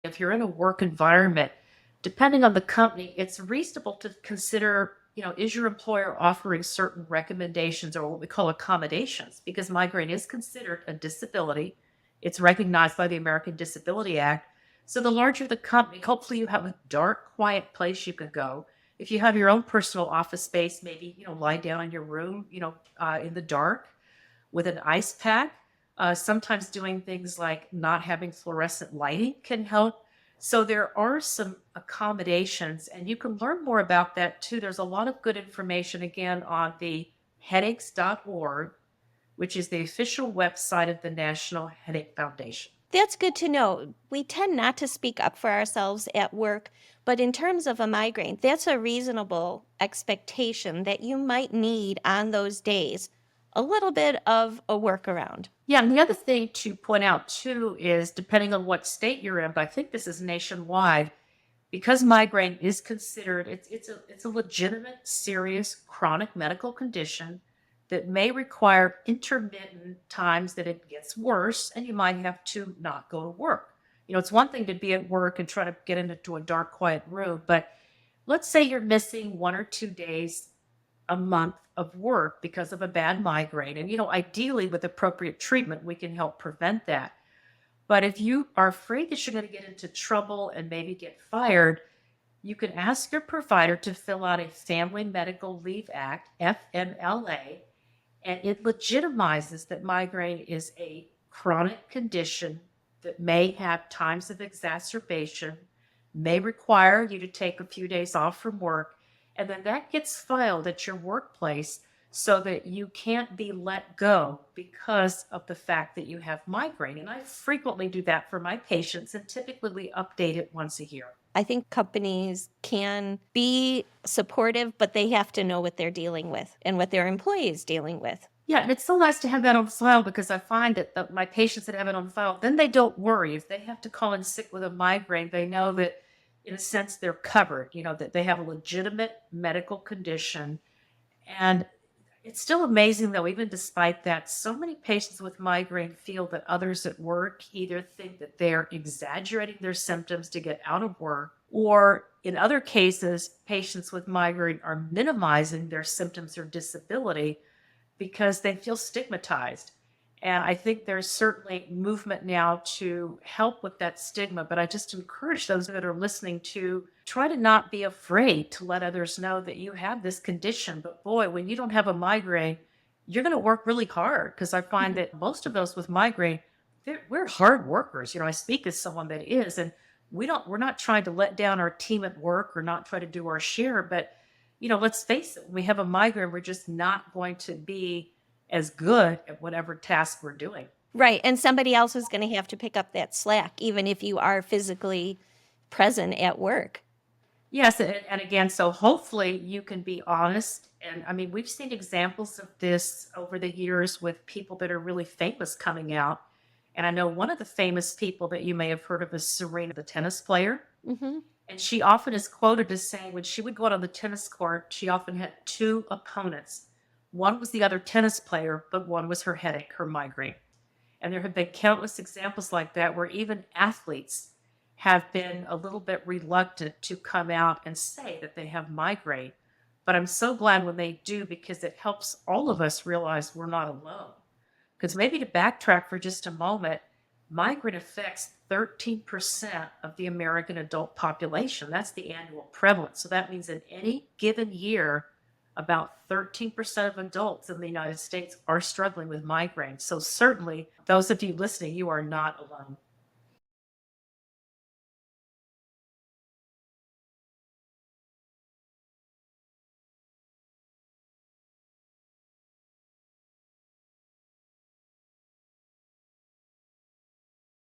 if you're in a work environment, depending on the company, it's reasonable to consider, is your employer offering certain recommendations or what we call accommodations? Because migraine is considered a disability. It's recognized by the American Disability Act. So the larger the company, hopefully you have a dark, quiet place you can go. If you have your own personal office space, maybe, lie down in your room, in the dark with an ice pack. Sometimes doing things like not having fluorescent lighting can help. So there are some accommodations, and you can learn more about that too. There's a lot of good information again on the headaches.org, which is the official website of the National Headache Foundation. That's good to know. We tend not to speak up for ourselves at work, but in terms of a migraine, that's a reasonable expectation that you might need on those days a little bit of a workaround. Yeah, and the other thing to point out too is depending on what state you're in, but I think this is nationwide, because migraine is considered it's a legitimate, serious, chronic medical condition that may require intermittent times that it gets worse and you might have to not go to work. It's one thing to be at work and try to get into a dark, quiet room, but let's say you're missing 1 or 2 days a month of work because of a bad migraine. And, ideally with appropriate treatment, we can help prevent that. But if you are afraid that you're going to get into trouble and maybe get fired, you can ask your provider to fill out a Family Medical Leave Act, FMLA, and it legitimizes that migraine is a chronic condition that may have times of exacerbation, may require you to take a few days off from work, and then that gets filed at your workplace so that you can't be let go because of the fact that you have migraine. And I frequently do that for my patients, and typically we update it once a year. I think companies can be supportive, but they have to know what they're dealing with and what their employees dealing with. Yeah, and it's so nice to have that on file because I find that my patients that have it on file, then they don't worry. If they have to call in sick with a migraine, they know that in a sense they're covered, that they have a legitimate medical condition. And it's still amazing though, even despite that, so many patients with migraine feel that others at work either think that they're exaggerating their symptoms to get out of work, or in other cases, patients with migraine are minimizing their symptoms or disability because they feel stigmatized. And I think there's certainly movement now to help with that stigma, but I just encourage those that are listening to try to not be afraid to let others know that you have this condition. But boy, when you don't have a migraine, you're going to work really hard because I find that most of those with migraine, we're hard workers. I speak as someone that is, and we're not trying to let down our team at work or not try to do our share, but let's face it, when we have a migraine, we're just not going to be as good at whatever task we're doing. Right. And somebody else is going to have to pick up that slack, even if you are physically present at work. Yes. And again, so hopefully you can be honest. And I mean, we've seen examples of this over the years with people that are really famous coming out. And I know one of the famous people that you may have heard of is Serena, the tennis player. Mm-hmm. And she often is quoted as saying when she would go out on the tennis court, she often had two opponents. One was the other tennis player, but one was her headache, her migraine. And there have been countless examples like that where even athletes have been a little bit reluctant to come out and say that they have migraine. But I'm so glad when they do because it helps all of us realize we're not alone. Because maybe to backtrack for just a moment, migraine affects 13% of the American adult population. That's the annual prevalence. So that means in any given year, about 13% of adults in the United States are struggling with migraine. So certainly, those of you listening, you are not alone.